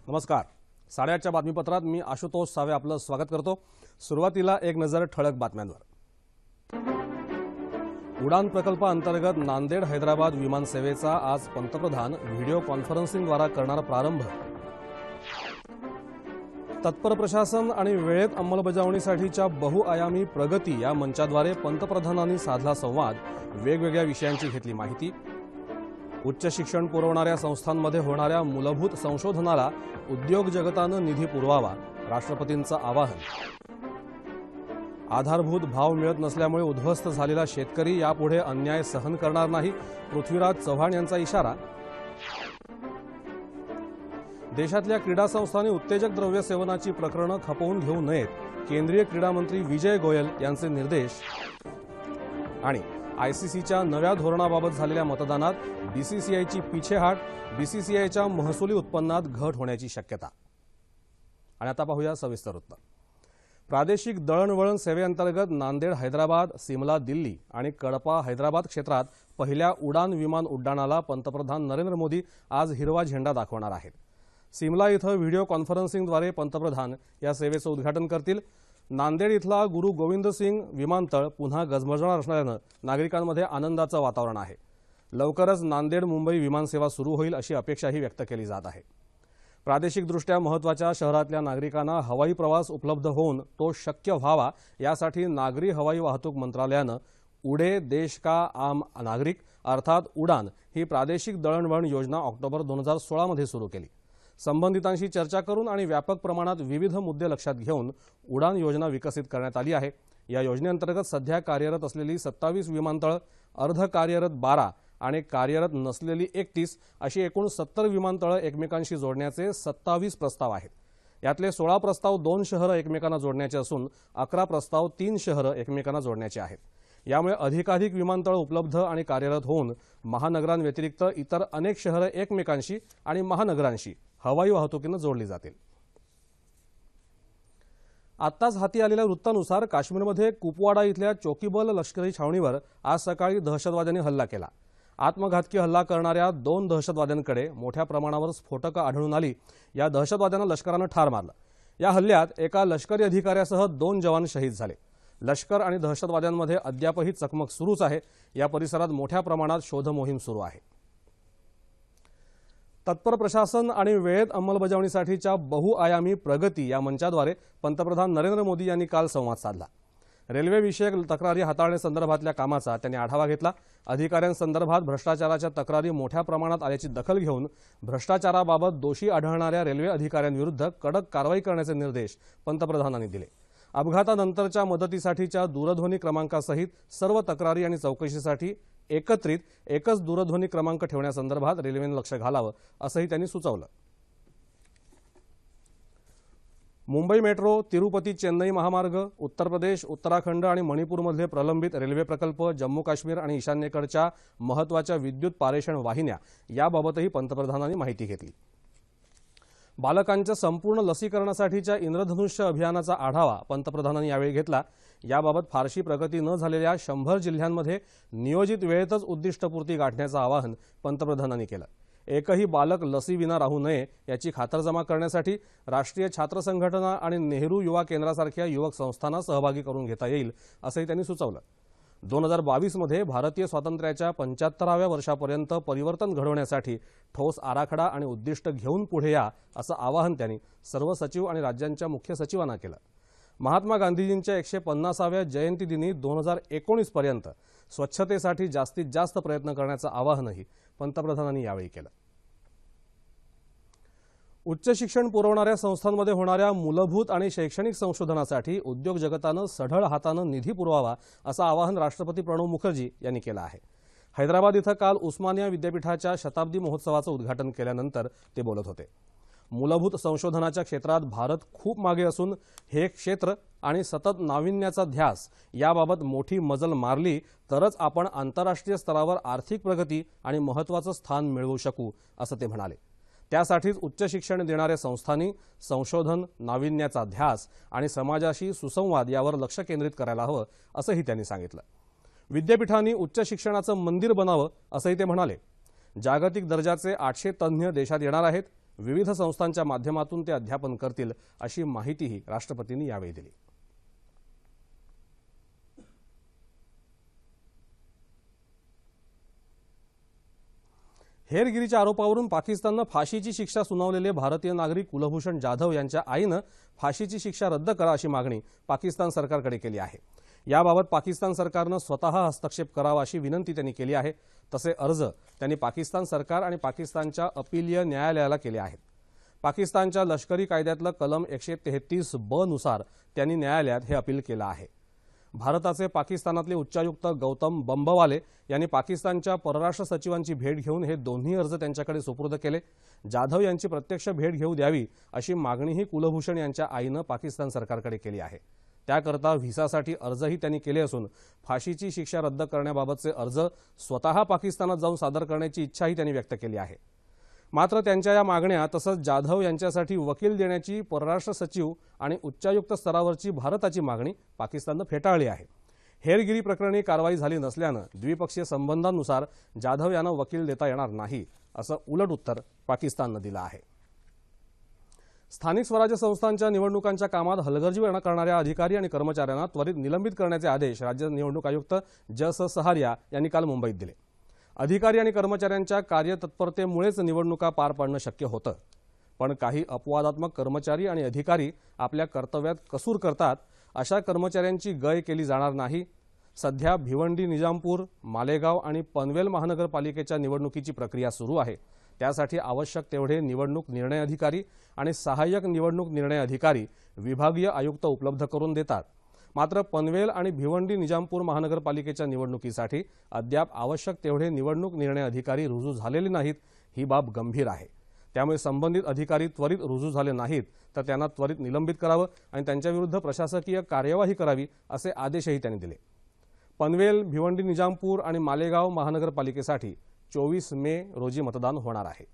नमस्कार. 8:30च्या बातमीपत्रात मी आशुतोष सावे आपलं स्वागत करतो. सुरुवातीला एक नजर ठळक बातम्यांवर. उडान प्रकल्पाअंतर्गत नांदेड हैदराबाद विमान सेवेचा आज पंतप्रधान व्हिडिओ कॉन्फरन्सिंगद्वारा करणार प्रारंभ. तत्पर प्रशासन आणि वेळेत अंमलबजावणीसाठीच्या बहुआयामी प्रगती या मंचाद्वारे पंतप्रधानांनी साधला संवाद. वेगवेगळ्या विषयांची घेतली माहिती. उच्च शिक्षण पुरवणाऱ्या संस्थांमध्ये होणाऱ्या मूलभूत संशोधनाला उद्योग जगतानं निधी पुरवावा, राष्ट्रपतींचं आवाहन. आधारभूत भाव मिळत नसल्यामुळे उद्ध्वस्त झालेला शेतकरी यापुढे अन्याय सहन करणार नाही, पृथ्वीराज चव्हाण यांचा इशारा. देशातल्या क्रीडा संस्थांनी उत्तेजक द्रव्य सेवनाची प्रकरणं खपवून घेऊ नयेत, केंद्रीय क्रीडा मंत्री विजय गोयल यांचे निर्देश. आणि आयसीसीच्या नव्या धोरणाबाबत झालेल्या मतदानात बीसीसीआयची पिछेहाट, बीसीसीआयच्या महसुली उत्पन्नात घट होण्याची शक्यता. आणि आता पाहूया सविस्तर वृत्त. प्रादेशिक दळणवळण सेवेअंतर्गत नांदेड हैदराबाद, सिमला दिल्ली आणि कडपा हैदराबाद क्षेत्रात पहिल्या उडान विमान उड्डाणाला पंतप्रधान नरेंद्र मोदी आज हिरवा झेंडा दाखवणार आहेत. सिमला इथं व्हिडिओ कॉन्फरन्सिंगद्वारे पंतप्रधान या सेवेचं उद्घाटन करतील. नांदेड इथला गुरु गोविंद सिंग विमानतळ पुन्हा गजबजणार असल्यानं नागरिकांमध्ये आनंदाचं वातावरण आहे. लवकरच नांदेड मुंबई विमानसेवा सुरू होईल अशी अपेक्षाही व्यक्त केली जात आहे. प्रादेशिकदृष्ट्या महत्त्वाच्या शहरातल्या नागरिकांना हवाई प्रवास उपलब्ध होऊन तो शक्य व्हावा यासाठी नागरी हवाई वाहतूक मंत्रालयानं उडे देश का आम नागरिक अर्थात उडान ही प्रादेशिक दळणवळण योजना ऑक्टोबर 2016 मध्ये सुरू केली. संबंधितांशी चर्चा करून आणि व्यापक प्रमाणात विविध मुद्दे लक्षात घेऊन उडान योजना विकसित करण्यात आली आहे. या योजनेअंतर्गत सध्या कार्यरत असलेली 27 विमानतळं, अर्ध कार्यरत 12 आणि कार्यरत नसलेली 31 अशी एकूण 70 विमानतळं एकमेकांशी जोडण्याचे 27 प्रस्ताव आहेत. यातले 16 प्रस्ताव 2 शहरं एकमेकांना जोडण्याचे असून 11 प्रस्ताव 3 शहरं एकमेकांना जोडण्याचे आहेत. यामुळे अधिकाधिक विमानतळं उपलब्ध आणि कार्यरत होऊन महानगरांव्यतिरिक्त इतर अनेक शहरं एकमेकांशी आणि महानगरांशी हवाई वाहतुकीनं जोडली जातील. आत्ताच हाती आलेल्या वृत्तानुसार काश्मीरमध्ये कुपवाडा इथल्या चोकीबल लष्करी छावणीवर आज सकाळी दहशतवाद्यांनी हल्ला केला. आत्मघातकी हल्ला करणाऱ्या 2 दहशतवाद्यांकडे मोठ्या प्रमाणावर स्फोटकं आढळून आली. या दहशतवाद्यांना लष्करानं ठार मारलं. या हल्ल्यात एका लष्करी अधिकाऱ्यासह 2 जवान शहीद झाले. लष्कर आणि दहशतवाद्यांमध्ये अद्यापही चकमक सुरूच आहे. या परिसरात मोठ्या प्रमाणात शोध मोहीम सुरू आहे. तत्पर प्रशासन आणि वेळेत अंमलबजावणीसाठीच्या बहुआयामी प्रगती या मंचाद्वारे पंतप्रधान नरेंद्र मोदी यांनी काल संवाद साधला. रेल्वेविषयक तक्रारी हाताळण्यासंदर्भातल्या कामाचा त्यांनी आढावा घेतला. अधिकाऱ्यांसंदर्भात भ्रष्टाचाराच्या तक्रारी मोठ्या प्रमाणात आल्याची दखल घेऊन भ्रष्टाचाराबाबत दोषी आढळणाऱ्या रेल्वे अधिकाऱ्यांविरुद्ध कडक कारवाई करण्याचे निर्देश पंतप्रधानांनी दिले. अपघातानंतरच्या मदतीसाठीच्या दूरध्वनी क्रमांकासहित सर्व तक्रारी आणि चौकशीसाठी एकत्रित एकच दूरध्वनी क्रमांक ठेवण्यासंदर्भात रेल्वेनं लक्ष घालावं असंही त्यांनी सुचवलं. मुंबई मेट्रो, तिरुपती चेन्नई महामार्ग, उत्तर प्रदेश, उत्तराखंड आणि मणिपूरमधले प्रलंबित रेल्वे प्रकल्प, जम्मू काश्मीर आणि ईशान्येकडच्या महत्त्वाच्या विद्युत पारेषण वाहिन्या याबाबतही पंतप्रधानांनी माहिती घेतली. बालकांच्या संपूर्ण लसीकरणासाठीच्या इंद्रधनुष्य अभियानाचा आढावा पंतप्रधानांनी यावेळी घेतला. याबाबत फारशी प्रगती न झालेल्या 100 जिल्ह्यांमध्ये नियोजित वेळेतच उद्दिष्टपूर्ती गाठण्याचं आवाहन पंतप्रधानांनी केलं. एकही बालक लसीविना राहू नये याची खातरजमा करण्यासाठी राष्ट्रीय छात्र संघटना आणि नेहरू युवा केंद्रासारख्या युवक संस्थांना सहभागी करून घेता येईल असंही त्यांनी सुचवलं. 2022 मध्ये भारतीय स्वातंत्र्याच्या 75व्या वर्षापर्यंत परिवर्तन घडवण्यासाठी ठोस आराखडा आणि उद्दिष्ट घेऊन पुढे या असं आवाहन त्यांनी सर्व सचिव आणि राज्यांच्या मुख्य सचिवांना केलं. महात्मा गांधीजींच्या 150व्या जयंतीदिनी 2019 पर्यंत स्वच्छतेसाठी जास्तीत जास्त प्रयत्न करण्याचं आवाहनही पंतप्रधानांनी यावेळी केलं. उच्च शिक्षण पुरवणाऱ्या संस्थांमध्ये होणाऱ्या मूलभूत आणि शैक्षणिक संशोधनासाठी उद्योग जगतानं सढळ हातानं निधी पुरवावा असं आवाहन राष्ट्रपती प्रणव मुखर्जी यांनी केलं आहे. हैदराबाद इथं काल उस्मानिया विद्यापीठाच्या शताब्दी महोत्सवाचं उद्घाटन केल्यानंतर ते बोलत होते. मूलभूत संशोधनाच्या क्षेत्रात भारत खूप मागे असून हे क्षेत्र आणि सतत नाविन्याचा ध्यास याबाबत मोठी मजल मारली तरच आपण आंतरराष्ट्रीय स्तरावर आर्थिक प्रगती आणि महत्त्वाचं स्थान मिळवू शकू असं ते म्हणाले. त्यासाठीच उच्च शिक्षण देणाऱ्या संस्थांनी संशोधन, नाविन्याचा ध्यास आणि समाजाशी सुसंवाद यावर लक्ष केंद्रित करायला हवं असंही त्यांनी सांगितलं. विद्यापीठांनी उच्च शिक्षणाचं मंदिर बनावं असंही ते म्हणाले. जागतिक दर्जाचे 800 तज्ञ देशात येणार आहेत. विविध संस्थांच्या माध्यमातून ते अध्यापन करतील अशी माहितीही राष्ट्रपतींनी यावेळी दिली। हेरगिरीच्या आरोपावरून पाकिस्ताननं फाशीची शिक्षा सुनावलेले भारतीय नागरिक कुलभूषण जाधव यांच्या आईनं फाशीची शिक्षा रद्द करा अशी मागणी पाकिस्तान सरकारकडे केली आहे। याबाबत पाकिस्तान सरकारनं स्वतः हस्तक्षेप करावा अशी विनंती त्यांनी केली आहे। तसे अर्ज त्यांनी पाकिस्तान सरकार आणि पाकिस्तानच्या अपीलीय न्यायालयाला केले आहेत। पाकिस्तानच्या लष्करी कायद्यातलं कलम 133(ब) नुसार त्यांनी न्यायालयात हे अपील केलं आहे। भारताचे पाकिस्तानातले उच्चायुक्त गौतम बंबवाले यांनी पाकिस्तानच्या परराष्ट्र सचिवांची भेट घेऊन हे दोन्ही अर्ज त्यांच्याकडे सुपूर्द केले। जाधव यांची प्रत्यक्ष भेट घेऊ द्यावी अशी मागणीही कुलभूषण यांच्या आईनं पाकिस्तान सरकारकडे केली आहे। त्याकरता व्हिसासाठी अर्जही त्यांनी केले असून फाशीची शिक्षा रद्द करण्याबाबतचे अर्ज स्वतः पाकिस्तानात जाऊन सादर करण्याची इच्छाही त्यांनी व्यक्त केली आहे। मात्र त्यांच्या या मागण्या तसंच जाधव यांच्यासाठी वकील देण्याची परराष्ट्र सचिव आणि उच्चायुक्त स्तरावरची भारताची मागणी पाकिस्ताननं फेटाळली आहे। हेरगिरी प्रकरणी कारवाई झाली नसल्यानं द्विपक्षीय संबंधांनुसार जाधव यांना वकील देता येणार नाही असं उलट उत्तर पाकिस्ताननं दिलं आहे। स्थानिक स्वराज्य संस्थांच्या निवडणुकांच्या कामात हलगर्जीपणा करणाऱ्या अधिकारी आणि कर्मचाऱ्यांना त्वरित निलंबित करण्याचे आदेश राज्य निवडणूक आयुक्त जस सहारिया यांनी काल मुंबईत दिले। अधिकारी आणि कर्मचाऱ्यांच्या कार्यतत्परतेमुळेच निवडणुका पार पाडणं शक्य होतं, पण काही अपवादात्मक कर्मचारी आणि अधिकारी आपल्या कर्तव्यात कसूर करतात, अशा कर्मचाऱ्यांची गय केली जाणार नाही। सध्या भिवंडी, निजामपूर, मालेगाव आणि पनवेल महानगरपालिकेच्या निवडणुकीची प्रक्रिया सुरू आहे। त्यासाठी आवश्यक तेवढे निवडणूक निर्णय अधिकारी आणि सहाय्यक निवडणूक निर्णय अधिकारी विभागीय आयुक्त उपलब्ध करून देतात। मात्र पनवेल आणि भिवंडी, निजामपूर महानगरपालिकेच्या निवडणुकीसाठी अद्याप आवश्यक तेवढे निवडणूक निर्णय अधिकारी रुजू झालेले नाहीत। ही बाब गंभीर आहे। त्यामुळे संबंधित अधिकारी त्वरित रुजू झाले नाहीत तर त्यांना त्वरित निलंबित करावं आणि त्यांच्याविरुद्ध प्रशासकीय कार्यवाही करावी असे आदेशही त्यांनी दिले। पनवेल, भिवंडी, निजामपूर आणि मालेगाव महानगरपालिकेसाठी 24 मे रोजी मतदान होणार आहे।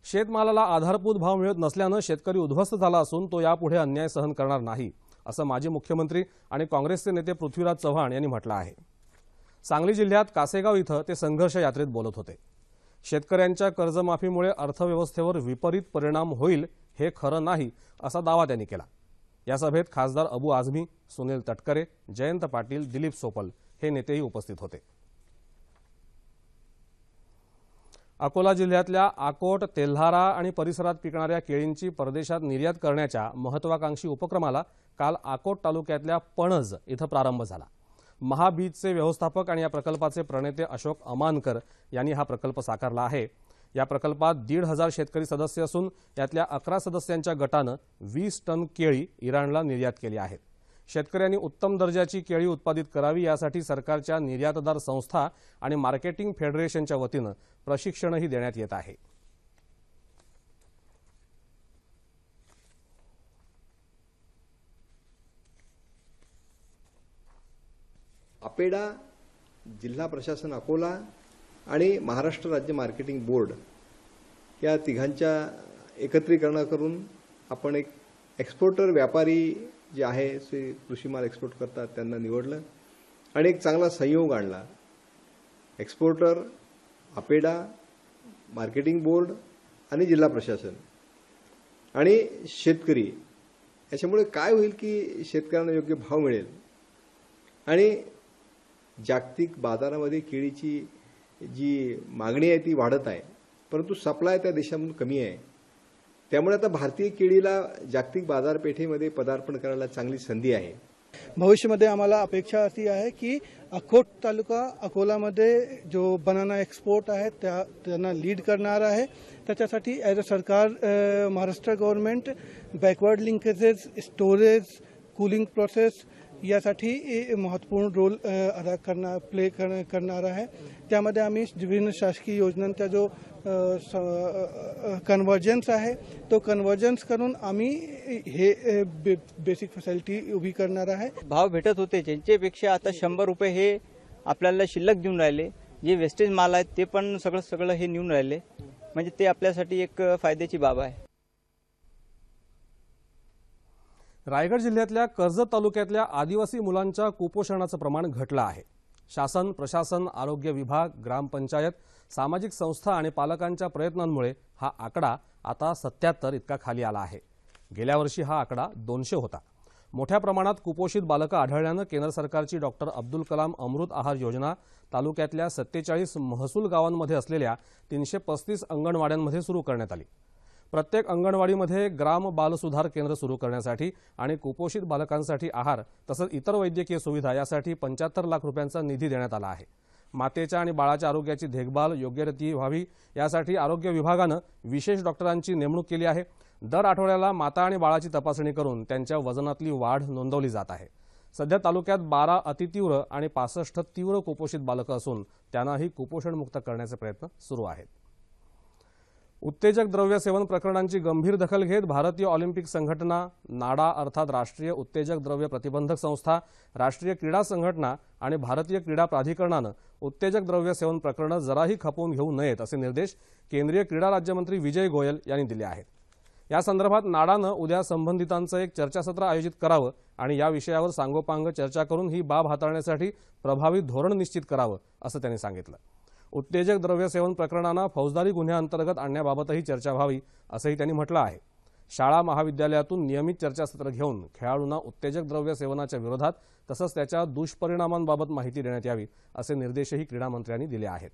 शेतमालाला आधारभूत भाव मिळत नसल्यानं शेतकरी उद्ध्वस्त झाला असून तो यापुढे अन्याय सहन करणार नाही असं माजी मुख्यमंत्री आणि काँग्रेसचे नेते पृथ्वीराज चव्हाण यांनी म्हटलं आहे। सांगली जिल्ह्यात कासेगाव इथं ते संघर्ष यात्रेत बोलत होते। शेतकऱ्यांच्या कर्जमाफीमुळे अर्थव्यवस्थेवर विपरीत परिणाम होईल हे खरं नाही असा दावा त्यांनी केला। या सभेत खासदार अबू आझमी, सुनील तटकरे, जयंत पाटील, दिलीप सोपल हे नेतेही उपस्थित होते। अकोला जिल्ह्यातल्या आकोट, तेल्हारा आणि परिसरात पिकणाऱ्या केळींची परदेशात निर्यात करण्याच्या महत्त्वाकांक्षी उपक्रमाला काल आकोट तालुक्यातल्या पणज इथं प्रारंभ झाला। महाबीजचे व्यवस्थापक आणि या प्रकल्पाचे प्रणेते अशोक अमानकर यांनी हा प्रकल्प साकारला आहे। या प्रकल्पात 1,500 शेतकरी सदस्य असून यातल्या 11 सदस्यांच्या गटानं 20 टन केळी इराणला निर्यात केली आहेत। शेतकऱ्यांनी उत्तम दर्जाची केळी उत्पादित करावी यासाठी सरकारच्या निर्यातदार संस्था आणि मार्केटिंग फेडरेशनच्या वतीनं प्रशिक्षणही देण्यात येत आहे। अपेडा, जिल्हा प्रशासन अकोला आणि महाराष्ट्र राज्य मार्केटिंग बोर्ड या तिघांच्या एकत्रीकरण करून आपण एक एक्सपोर्टर व्यापारी जे आहे ते कृषी माल एक्सपोर्ट करतात त्यांना निवडलं आणि एक चांगला संयोग आणला। एक्सपोर्टर, अपेडा, मार्केटिंग बोर्ड आणि जिल्हा प्रशासन आणि शेतकरी याच्यामुळे काय होईल की शेतकऱ्यांना योग्य भाव मिळेल आणि जागतिक बाजारामध्ये केळीची जी मागणी आहे ती वाढत आहे, परंतु सप्लाय त्या देशामधून कमी आहे। त्यामुळे आता भारतीय केळीला जागतिक बाजारपेठेमध्ये पदार्पण करायला चांगली संधी आहे। भविष्यामध्ये आम्हाला अपेक्षा अशी आहे की अकोट तालुका अकोलामध्ये जो बनाना एक्सपोर्ट आहे त्यांना लीड करणार आहे। त्याच्यासाठी ॲज अ सरकार Maharashtra government backward linkages, storage, cooling process यासाठी महत्त्वपूर्ण रोल अदा करणार आहे। त्यामध्ये आम्ही विभिन्न शासकीय योजनांचा जो कन्व्हर्जन्स आहे तो कन्व्हर्जन्स करून आम्ही हे बेसिक फॅसिलिटी उभी करणार आहे। भाव भेटत होते ज्यांच्यापेक्षा आता 100 रुपये हे आपल्याला शिल्लक देऊन राहिले। जे वेस्टेज माल आहेत ते पण सगळं हे नेऊन राहिले, म्हणजे ते आपल्यासाठी एक फायद्याची बाब आहे। रायगड जिल्ह्यातल्या कर्जत तालुक्यातल्या आदिवासी मुलांच्या कुपोषणाचं प्रमाण घटलं आहे। शासन, प्रशासन, आरोग्य विभाग, ग्रामपंचायत, सामाजिक संस्था आणि पालकांच्या प्रयत्नांमुळे हा आकडा आता 77 इतका खाली आला आहे. गेल्या वर्षी हा आकडा 200 होता. मोठ्या प्रमाणात कुपोषित बालकं आढळल्यानं केंद्र सरकारची डॉक्टर अब्दुल कलाम अमृत आहार योजना तालुक्यातल्या 47 महसूल गावांमध्ये असलेल्या 335 अंगणवाड्यांमध्ये सुरू करण्यात आली. प्रत्येक अंगणवाडीमध्ये ग्राम बाल सुधार केंद्र सुरू करण्यासाठी आणि कुपोषित बालकांसाठी आहार तसंच इतर वैद्यकीय सुविधा यासाठी 75 लाख रुपयांचा निधी देण्यात आला आहे. मातेच्या आणि बाळाच्या आरोग्याची देखभाल योग्यरीत्या व्हावी यासाठी आरोग्य विभागानं विशेष डॉक्टरांची नेमणूक केली आहे. दर आठवड्याला माता आणि बाळाची तपासणी करून त्यांच्या वजनातली वाढ नोंदवली जात आहे. सध्या तालुक्यात 12 अतितीव्र आणि 65 तीव्र कुपोषित बालकं असून त्यांनाही कुपोषणमुक्त करण्याचे प्रयत्न सुरू आहेत. उत्तेजक द्रव्य सेवन प्रकरणांची गंभीर दखल घेत भारतीय ऑलिम्पिक संघटना, नाडा अर्थात राष्ट्रीय उत्तेजक द्रव्य प्रतिबंधक संस्था, राष्ट्रीय क्रीडा संघटना आणि भारतीय क्रीडा प्राधिकरणानं उत्तेजक द्रव्य सेवन प्रकरणं जराही खपवून घेऊ नयेत असे निर्देश केंद्रीय क्रीडा राज्यमंत्री विजय गोयल यांनी दिले आहेत. या संदर्भात नाडानं उद्या संबंधितांचं एक चर्चासत्र आयोजित करावं आणि या विषयावर सांगोपांग चर्चा करून ही बाब हाताळण्यासाठी प्रभावी धोरण निश्चित करावं असं त्यांनी सांगितलं. उत्तेजक द्रव्य सेवन प्रकरणांना फौजदारी गुन्ह्यांतर्गत आणण्याबाबतही चर्चा व्हावी असंही त्यांनी म्हटलं आहे. शाळा महाविद्यालयातून नियमित चर्चासत्र घेऊन खेळाडूंना उत्तेजक द्रव्य सेवनाच्या विरोधात तसंच त्याच्या दुष्परिणामांबाबत माहिती देण्यात यावी असे निर्देशही क्रीडा मंत्र्यांनी दिले आहेत.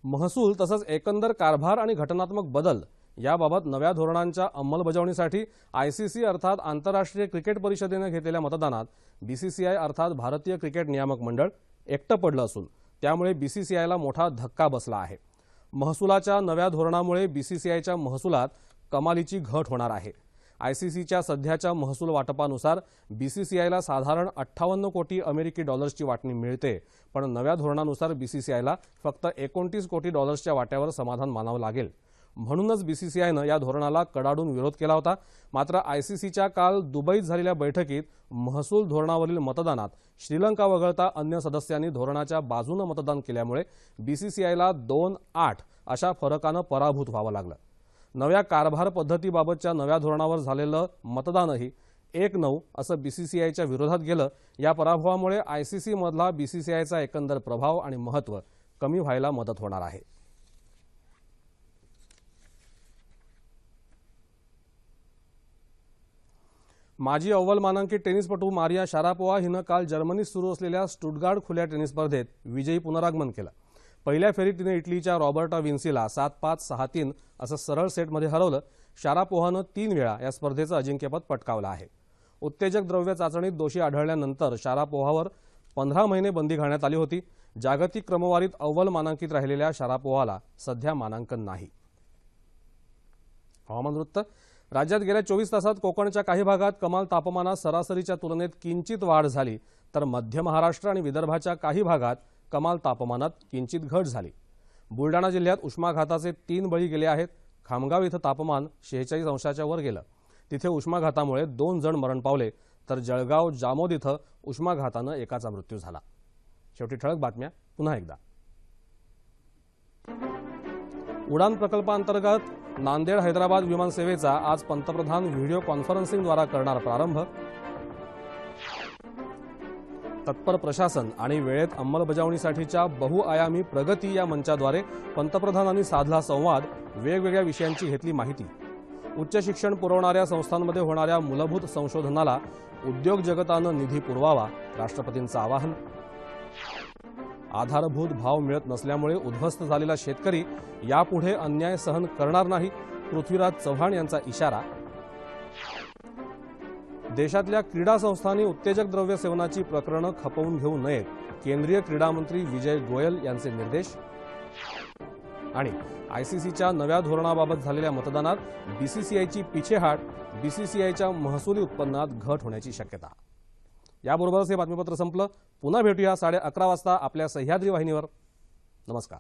महसूल तसंच एकंदर कारभार आणि घटनात्मक बदल याबाबत नव्या धोरणांच्या अंमलबजावणीसाठी आयसीसी अर्थात आंतरराष्ट्रीय क्रिकेट परिषदेनं घेतलेल्या मतदानात बीसीसीआय अर्थात भारतीय क्रिकेट नियामक मंडळ एकटं पडलं असून त्यामुळे बीसीसीआयला मोठा धक्का बसला आहे. महसुलाच्या नव्या धोरणामुळे बीसीसीआयच्या महसुलात कमालीची घट होणार आहे. आयसीसीच्या सध्याच्या महसूल वाटपानुसार बीसीसीआयला साधारण 58 कोटी अमेरिकी डॉलर्सची वाटणी मिळते, पण नव्या धोरणानुसार बीसीसीआयला फक्त 29 कोटी डॉलर्सच्या वाट्यावर समाधान मानावं लागेल. म्हणूनच बीसीसीआयनं या धोरणाला कडाडून विरोध केला होता. मात्र आयसीसीच्या काल दुबईत झालेल्या बैठकीत महसूल धोरणावरील मतदानात श्रीलंका वगळता अन्य सदस्यांनी धोरणाच्या बाजूनं मतदान केल्यामुळे बीसीसीआयला 2-8 अशा फरकानं पराभूत व्हावं लागलं. नव्या कारभार पद्धतीबाबतच्या नव्या धोरणावर झालेलं मतदानही 1-9 असं बीसीसीआयच्या विरोधात गेलं. या पराभवामुळे आयसीसीमधला बीसीसीआयचा एकंदर प्रभाव आणि महत्त्व कमी व्हायला मदत होणार आहे. माजी अव्वल मानांकित टेनिसपटू मारिया शारापोव्हा हिनं काल जर्मनीत सुरू असलेल्या स्टुटगार्ट खुल्या टेनिस स्पर्धेत विजयी पुनरागमन केलं. पहिल्या फेरीत तिने इटलीच्या रॉबर्टा विन्सीला 7-5, 6-3 असं सरळ सेटमध्ये हरवलं. शारापोव्हानं 3 वेळा या स्पर्धेचं अजिंक्यपद पटकावलं आहे. उत्तेजक द्रव्य चाचणीत दोषी आढळल्यानंतर शारापोव्हावर 15 महिने बंदी घालण्यात आली होती. जागतिक क्रमवारीत अव्वल मानांकित राहिलेल्या शारापोव्हाला सध्या मानांकन नाही. हवामान वृत्त. राज्यात गेल्या 24 तासात कोकणच्या काही भागात कमाल तापमानात सरासरीच्या तुलनेत किंचित वाढ झाली, तर मध्य महाराष्ट्र आणि विदर्भाच्या काही भागात कमाल तापमानात किंचित घट झाली. बुलडाणा जिल्ह्यात उष्माघाताचे 3 बळी गेले आहेत. खामगाव इथं तापमान 46 अंशाच्या वर गेलं. तिथे उष्माघातामुळे 2 जण मरण पावले, तर जळगाव जामोद इथं उष्माघातानं एकाचा मृत्यू झाला. शेवटी ठळक बातम्या पुन्हा एकदा. उडान प्रकल्पांतर्गत नांदेड हैदराबाद विमान सेवेचा आज पंतप्रधान व्हिडिओ कॉन्फरन्सिंगद्वारा करणार प्रारंभ. तत्पर प्रशासन आणि वेळेत अंमलबजावणीसाठीच्या बहुआयामी प्रगती या मंचाद्वारे पंतप्रधानांनी साधला संवाद. वेगवेगळ्या विषयांची घेतली माहिती. उच्च शिक्षण पुरवणाऱ्या संस्थांमध्ये होणाऱ्या मूलभूत संशोधनाला उद्योग जगतानं निधी पुरवावा, राष्ट्रपतींचं आवाहन. आधारभूत भाव मिळत नसल्यामुळे उद्ध्वस्त झालेला शेतकरी यापुढे अन्याय सहन करणार नाही, पृथ्वीराज चव्हाण यांचा इशारा. देशातल्या क्रीडा संस्थांनी उत्तेजक द्रव्य सेवनाची प्रकरणं खपवून घेऊ नयेत, केंद्रीय क्रीडा मंत्री विजय गोयल यांचे निर्देश. आणि आयसीसीच्या नव्या धोरणाबाबत झालेल्या मतदानात बीसीसीआयची पिछेहाट, बीसीसीआयच्या महसुली उत्पन्नात घट होण्याची शक्यता. याबरोबरच हे बातमीपत्र संपलं. पुन्हा भेटूया 11:30 वाजता आपल्या सह्याद्री वाहिनीवर. नमस्कार.